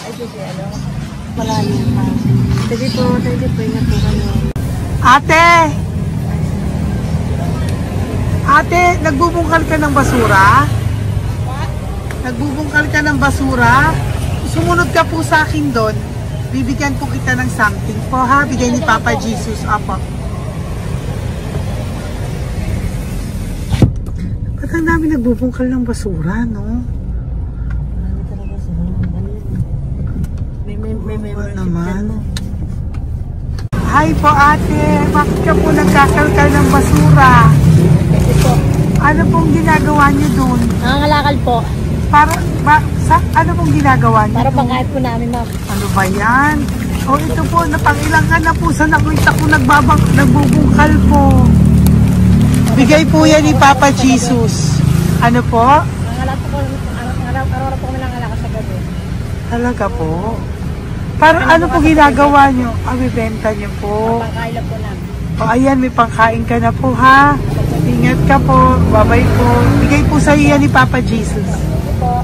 Speaker 5: Ay, sige, ano? Malalim pa. Sige po, thank you po. Ingat po kayo.
Speaker 1: Ate, nagbubungkal ka ng basura? Nagbubungkal ka ng basura? Sumunod ka po sa akin doon. Bibigyan po kita ng something po ha. Bigay ni Papa Jesus. Apo. Ba't ang dami nagbubungkal ng basura, no?
Speaker 5: Marami talaga may
Speaker 1: Ano naman? Hi po ate, bakit ka po nagkakalkal ng basura?
Speaker 5: Kasi po,
Speaker 1: Ano pong ginagawa niyo doon?
Speaker 5: nangangalakal po.
Speaker 1: Ano pong ginagawa niyo
Speaker 5: Para
Speaker 1: doon?
Speaker 5: pangkahit po namin, ma'am.
Speaker 1: Ano ba yan? O ito po, napangilang ka na po sa nakita ko nagbubungkal po. Bigay po yan ni Papa Jesus. Ano po?
Speaker 5: Nangangalakal po kami, araw-araw po kami nangangalakal sa gabi.
Speaker 1: Talaga po? Parang ano po ginagawa niyo? Bibenta niyo po.
Speaker 5: Pangkain lang po namin.
Speaker 1: O ayan, may pangkain ka na po ha. Ingat ka po. Bye-bye po. Bigay po sa iyo yan ni Papa Jesus.
Speaker 5: Ito po.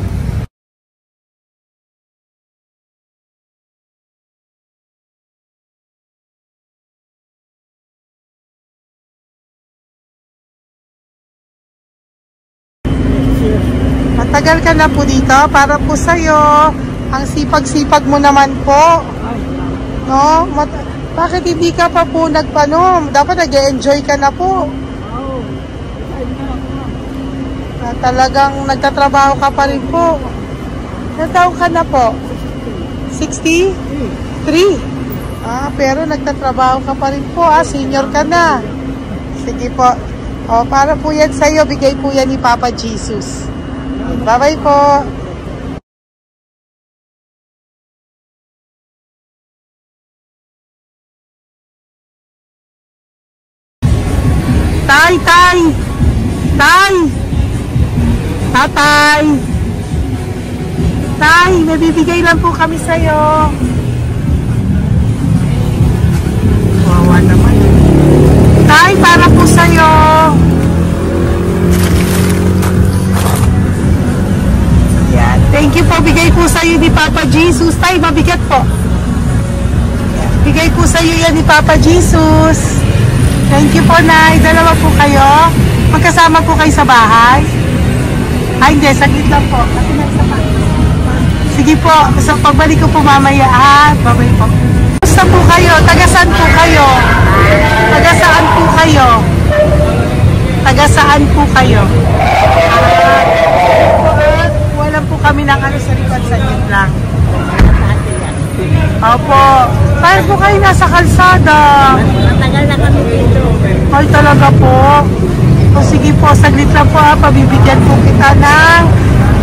Speaker 1: Matagal ka na po dito. Para po sa'yo. Ang sipag-sipag mo naman po. No? Bakit hindi ka pa po nagpanom? Dapat nag-enjoy ka na po. Talagang nagtatrabaho ka pa rin po. Ilang taon ka na po? 63? Pero nagtatrabaho ka pa rin po. Senior ka na. Sige po. Para po yan sa'yo. Bigay po yan ni Papa Jesus. Bye-bye po. Tay! Tatay! Tay, may bibigay lang po kami sa'yo. Wawa naman. Tay, para po sa'yo. Yan. Thank you po. Bigay po sa'yo ni Papa Jesus. Tay, mabigat po. Bigay po sa'yo yan ni Papa Jesus. Thank you po, Nay. Dalawa po kayo. Magkasama po kayo sa bahay. Hindi. Saglit lang po. Sige po. So, pagbalik ko po mamaya. Babay po. Gusto po kayo? Taga-saan po kayo? Taga-saan po kayo? Taga-saan po kayo? Wala po kami ng ano sa likod. Saglit lang. Opo. Tayo po kayo nasa kalsada.
Speaker 5: Matagal na kami dito.
Speaker 1: Ay, talaga po. O sige po, saglit lang po pabibigyan po kita ng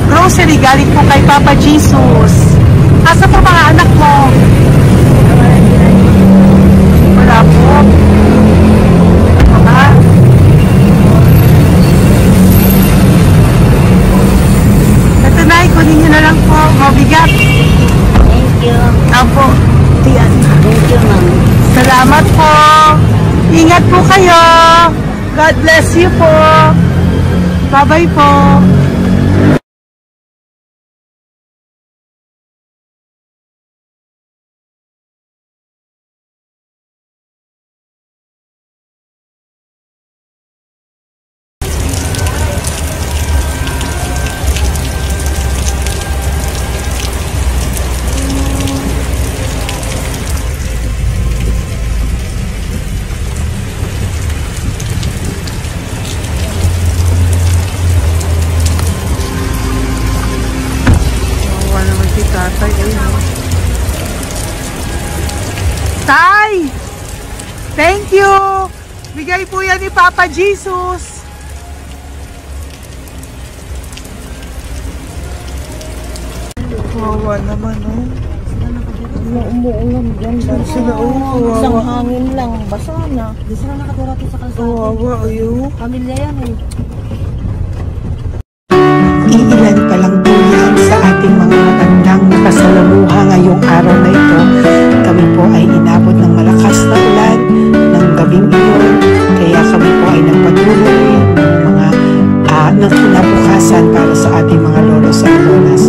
Speaker 1: grocery galing po kay Papa Jesus. Asa po mga anak mo? Wala po. Ito na, kunin nyo na lang po. Mabigat.
Speaker 5: Thank you.
Speaker 1: Apo. Tiyan.
Speaker 5: Thank you, ma'am.
Speaker 1: Salamat po. Ingat po kayo. God bless you po. Bye-bye po. Tay! Thank you! Bigay po yan ni Papa Jesus. Wawa naman, oh.
Speaker 5: Umuulan dyan.
Speaker 1: Sila, oh.
Speaker 5: Isang
Speaker 1: Wawa.
Speaker 5: hangin lang. Basa na. Di sila nakatira sa kalsada.
Speaker 1: Wawa, ayo.
Speaker 5: Pamilya yan eh.
Speaker 1: Iilan pa lang po yan sa ating mga matandang nakasalamuha ngayong araw na ito. Kami po ay inabot ng malakas na ulan ng gabing iyon. Kaya kami po ay nagpatuloy ng kinabukasan para sa ating mga lolos at lolas.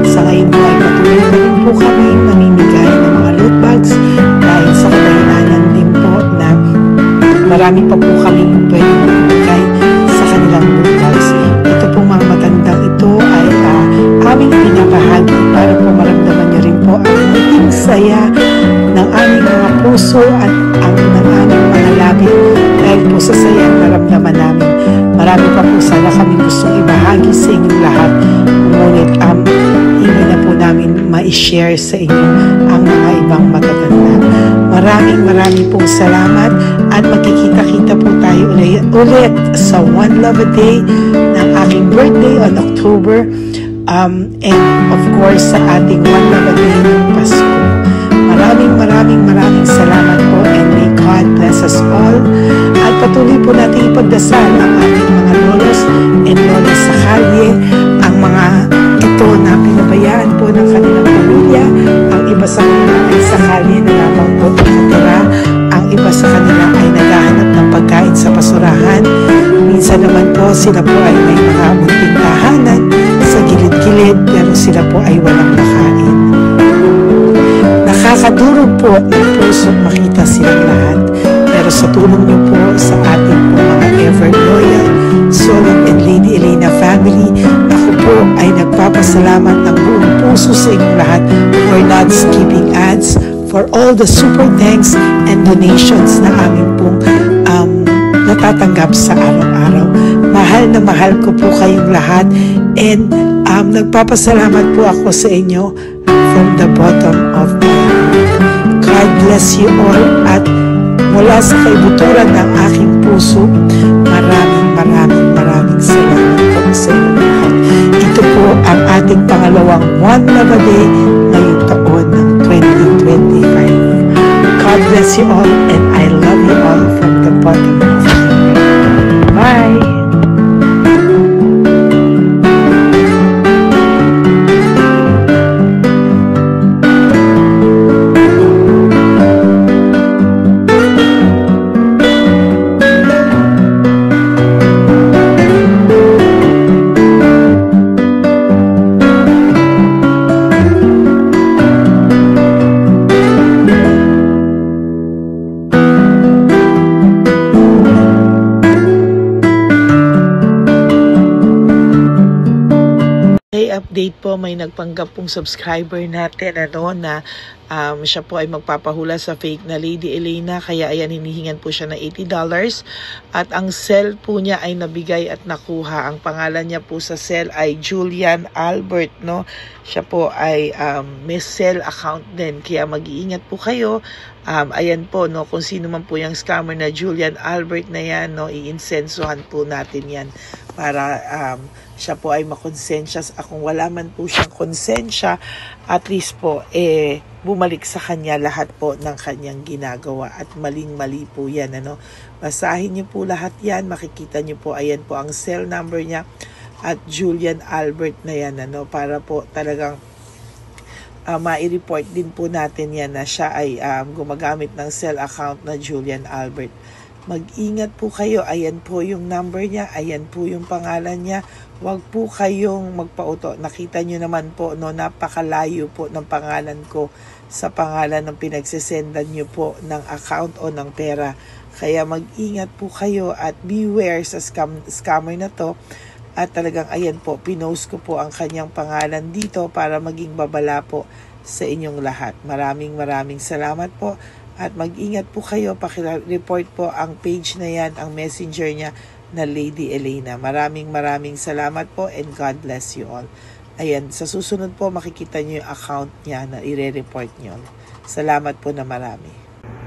Speaker 1: Sa ngayon po ay patuloy na rin po kami mamimigay ng mga loot bags dahil sa kadahilanan din po na marami pa po kami pwede mamimigay sa kanilang loot bags. Ito po mga matandang ito ay aming pinabahagi para po maramdaman nyo rin po ang maging saya ng aming mga puso at ang ng aming mga labi dahil po sa saya ang naramdaman namin. Marami pa po sana kami gustong ibahagi sa inyong lahat. Ngunit hindi na po namin ma-share sa inyo ang mga ibang matatanda. Maraming pong salamat at magkikita-kita po tayo ulit sa One Love a Day ng aking birthday on October and of course sa ating One Love a Day ng Pasko. Maraming salamat po and may God bless us all. At patuloy po natin ipagdasal ang ating mga lolos and lolas sa kalye, ang mga ito na pinabayaan po ng kanilang pamilya. Ang iba sa kanila ay sa kalye na lamang po nakatira. Ang iba sa kanila ay naghahanap ng pagkain sa basurahan. Minsan naman po sila po ay may mga munting tahanan sa gilid-gilid pero sila po ay walang makain. Nakakadurog po ng puso makita silang lahat. Pero sa tulong niyo po sa ating po mga ever loyal Solon and Lady Elena family, ako po ay nagpapasalamat ng buong puso sa inyong lahat for not skipping ads, for all the super thanks and donations na aming pong natatanggap sa araw-araw. Mahal ko po kayong lahat and nagpapasalamat po ako sa inyo from the bottom of my heart. God bless you all at mula sa kaibuturan ng aking puso, maraming salamat po sa inyo lahat. Ito po ang ating pangalawang One Love a Day ngayong taon ng 2025. God bless you all and I love you all from the bottom of my heart. Bye! Update po, may nagpanggap pong subscriber natin na siya po ay magpapahula sa fake na Lady Elena, kaya ayan hinihingan po siya ng $80 at ang cell po niya ay nabigay at nakuha. Ang pangalan niya po sa cell ay Julian Albert, no? Siya po ay may cell account din, kaya mag-iingat po kayo. Ayan po, no, kung sino man po yung scammer na Julian Albert na yan, no, iinsensuhan po natin yan para siya po ay makonsensya. Kung wala man po siyang konsensya, at least po bumalik sa kanya lahat po ng kanyang ginagawa at maling-mali po yan, ano. Basahin niyo po lahat yan, makikita niyo po, ayan po ang cell number niya at Julian Albert na yan, ano, para po talagang mai-report din po natin yan na siya ay gumagamit ng cell account na Julian Albert. Mag-ingat po kayo, ayan po yung number niya, ayan po yung pangalan niya. Huwag po kayong magpauto. Nakita nyo naman po, no, napakalayo po ng pangalan ko sa pangalan ng pinagsesendan nyo po ng account o ng pera. Kaya mag-ingat po kayo at beware sa scammer na to. At talagang ayan po, pinost ko po ang kanyang pangalan dito para maging babala po sa inyong lahat. Maraming salamat po. At mag-ingat po kayo, pakireport po ang page na yan, ang messenger niya na Lady Elena. Maraming salamat po and God bless you all. Ayan, sa susunod po makikita niyo yung account niya na i-report niyo. Salamat po na marami.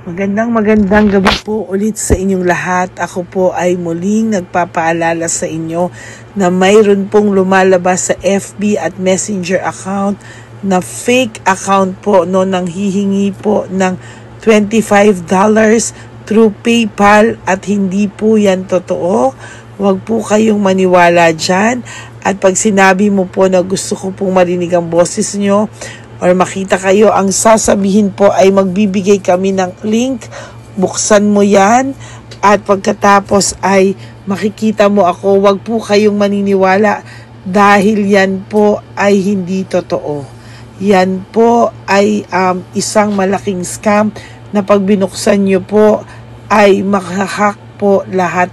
Speaker 1: Magandang gabi po ulit sa inyong lahat. Ako po ay muling nagpapaalala sa inyo na mayroon pong lumalabas sa FB at Messenger account na fake account po, no, nang hihingi po ng $25 through PayPal at hindi po yan totoo. Huwag po kayong maniwala dyan. At pag sinabi mo po na gusto ko pong marinig ang boses nyo or makita kayo, ang sasabihin po ay magbibigay kami ng link. Buksan mo yan at pagkatapos ay makikita mo ako. Huwag po kayong maniniwala dahil yan po ay hindi totoo. Yan po ay isang malaking scam na pag binuksan nyo po ay mahahack po lahat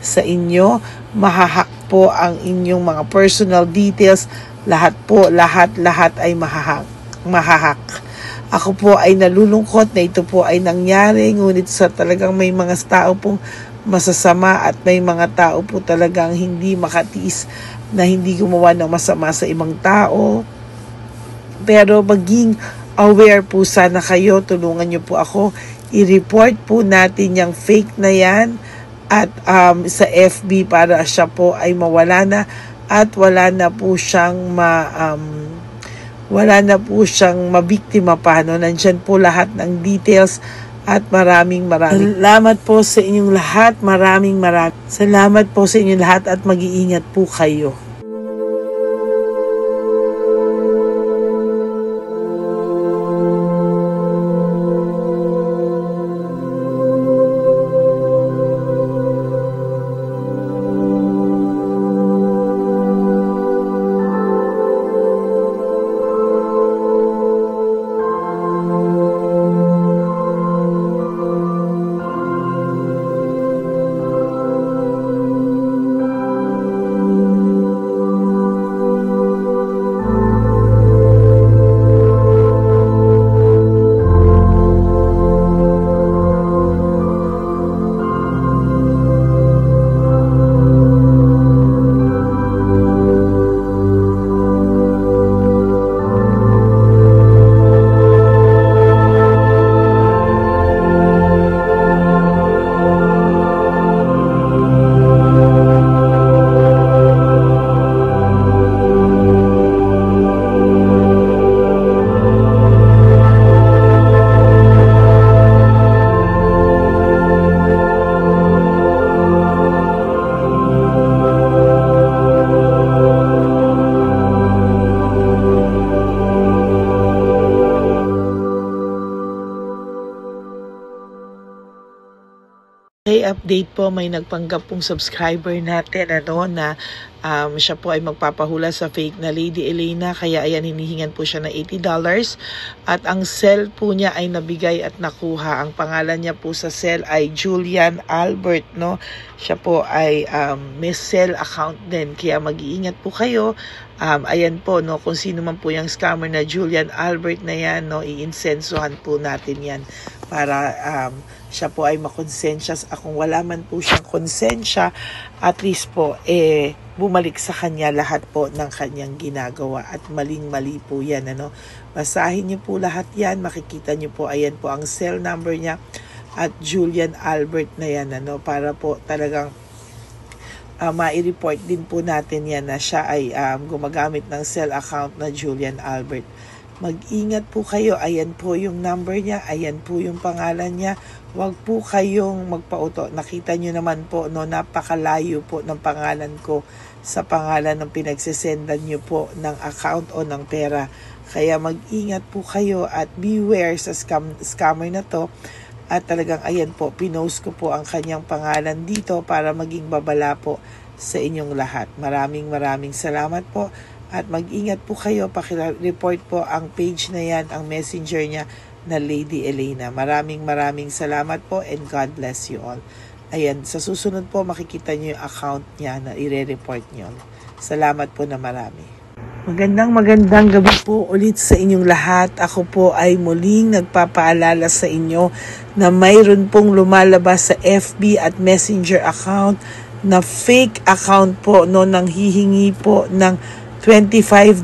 Speaker 1: sa inyo. Mahahack po ang inyong mga personal details. Lahat ay mahahack. Ako po ay nalulungkot na ito po ay nangyari, ngunit sa talagang may mga tao pong masasama at may mga tao po talagang hindi makatiis na hindi gumawa ng masama sa ibang tao. Pero maging aware po sana kayo, tulungan nyo po ako, i-report po natin yung fake na yan at sa FB para siya po ay mawala na at wala na po siyang mabiktima pa. No? Nandyan po lahat ng details at maraming salamat po sa inyong lahat. Maraming salamat po sa inyong lahat at mag-iingat po kayo. Okay, update po, may nagpanggap pong subscriber natin na siya po ay magpapahula sa fake na Lady Elena, kaya ayan, hinihingan po siya na $80 at ang cell po niya ay nabigay at nakuha. Ang pangalan niya po sa cell ay Julian Albert, no? Siya po ay may cell account din, kaya mag-iingat po kayo. Ayan po, no, kung sino man po yung scammer na Julian Albert na yan, no, i-insensohan po natin yan para siya po ay makonsensya. Kung wala man po siyang konsensya, at least po bumalik sa kanya lahat po ng kanyang ginagawa at maling-mali po yan, ano. Basahin niyo po lahat yan, makikita niyo po, ayan po ang cell number niya at Julian Albert na yan, ano, para po talagang ma-report din po natin yan na siya ay gumagamit ng cell account na Julian Albert. Mag-ingat po kayo, ayan po yung number niya, ayan po yung pangalan niya. Huwag po kayong magpauto. Nakita nyo naman po, no, napakalayo po ng pangalan ko sa pangalan ng pinagsisendan nyo po ng account o ng pera. Kaya mag-ingat po kayo at beware sa scammer na to. At talagang ayan po, pinost ko po ang kanyang pangalan dito para maging babala po sa inyong lahat. Maraming salamat po. At mag-ingat po kayo, pakireport po ang page na yan, ang messenger niya na Lady Elena. Maraming salamat po and God bless you all. Ayan, sa susunod po makikita niyo yung account niya na i-report niyo. Salamat po na marami. Magandang gabi po ulit sa inyong lahat. Ako po ay muling nagpapaalala sa inyo na mayroon pong lumalabas sa FB at Messenger account na fake account po, no, nang hihingi po ng $25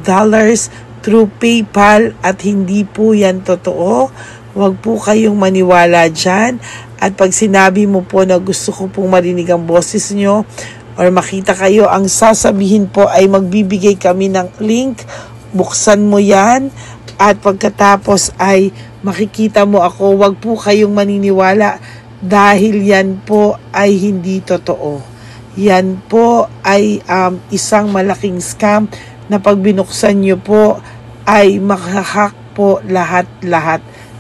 Speaker 1: through PayPal at hindi po yan totoo. Huwag po kayong maniwala dyan. At pag sinabi mo po na gusto ko pong marinig ang boses nyo or makita kayo, ang sasabihin po ay magbibigay kami ng link. Buksan mo yan at pagkatapos ay makikita mo ako. Huwag po kayong maniniwala dahil yan po ay hindi totoo. Yan po ay isang malaking scam na pag binuksan nyo po ay mahahack po lahat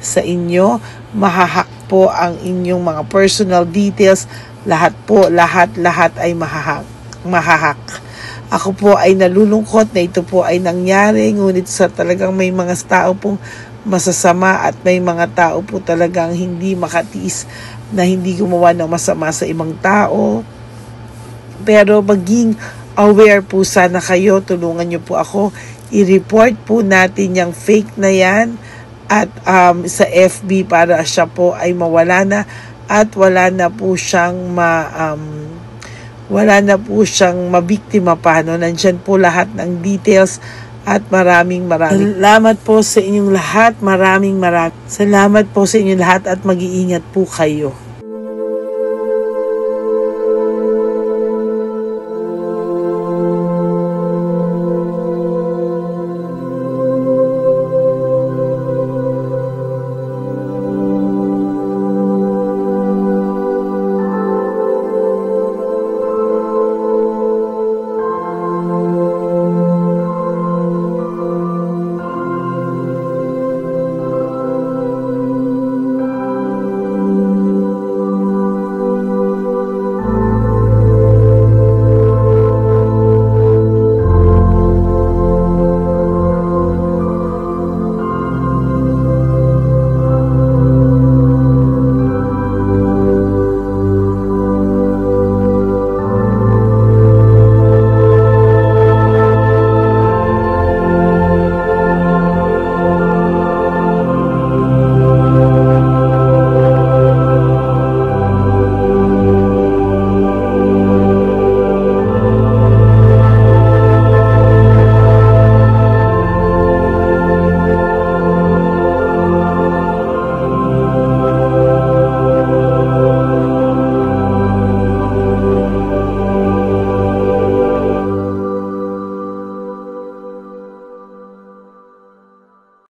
Speaker 1: sa inyo. Mahahack po ang inyong mga personal details. Lahat ay mahahack. Ako po ay nalulungkot na ito po ay nangyari, ngunit sa talagang may mga tao pong masasama at may mga tao po talagang hindi makatiis na hindi gumawa ng masama sa ibang tao. Pero maging aware po sana kayo, tulungan nyo po ako, i-report po natin yung fake na yan at sa FB para siya po ay mawala na at wala na po siyang mabiktima pa, no? Nandyan po lahat ng details At maraming salamat po sa inyong lahat. Maraming salamat po sa inyong lahat at mag-iingat po kayo.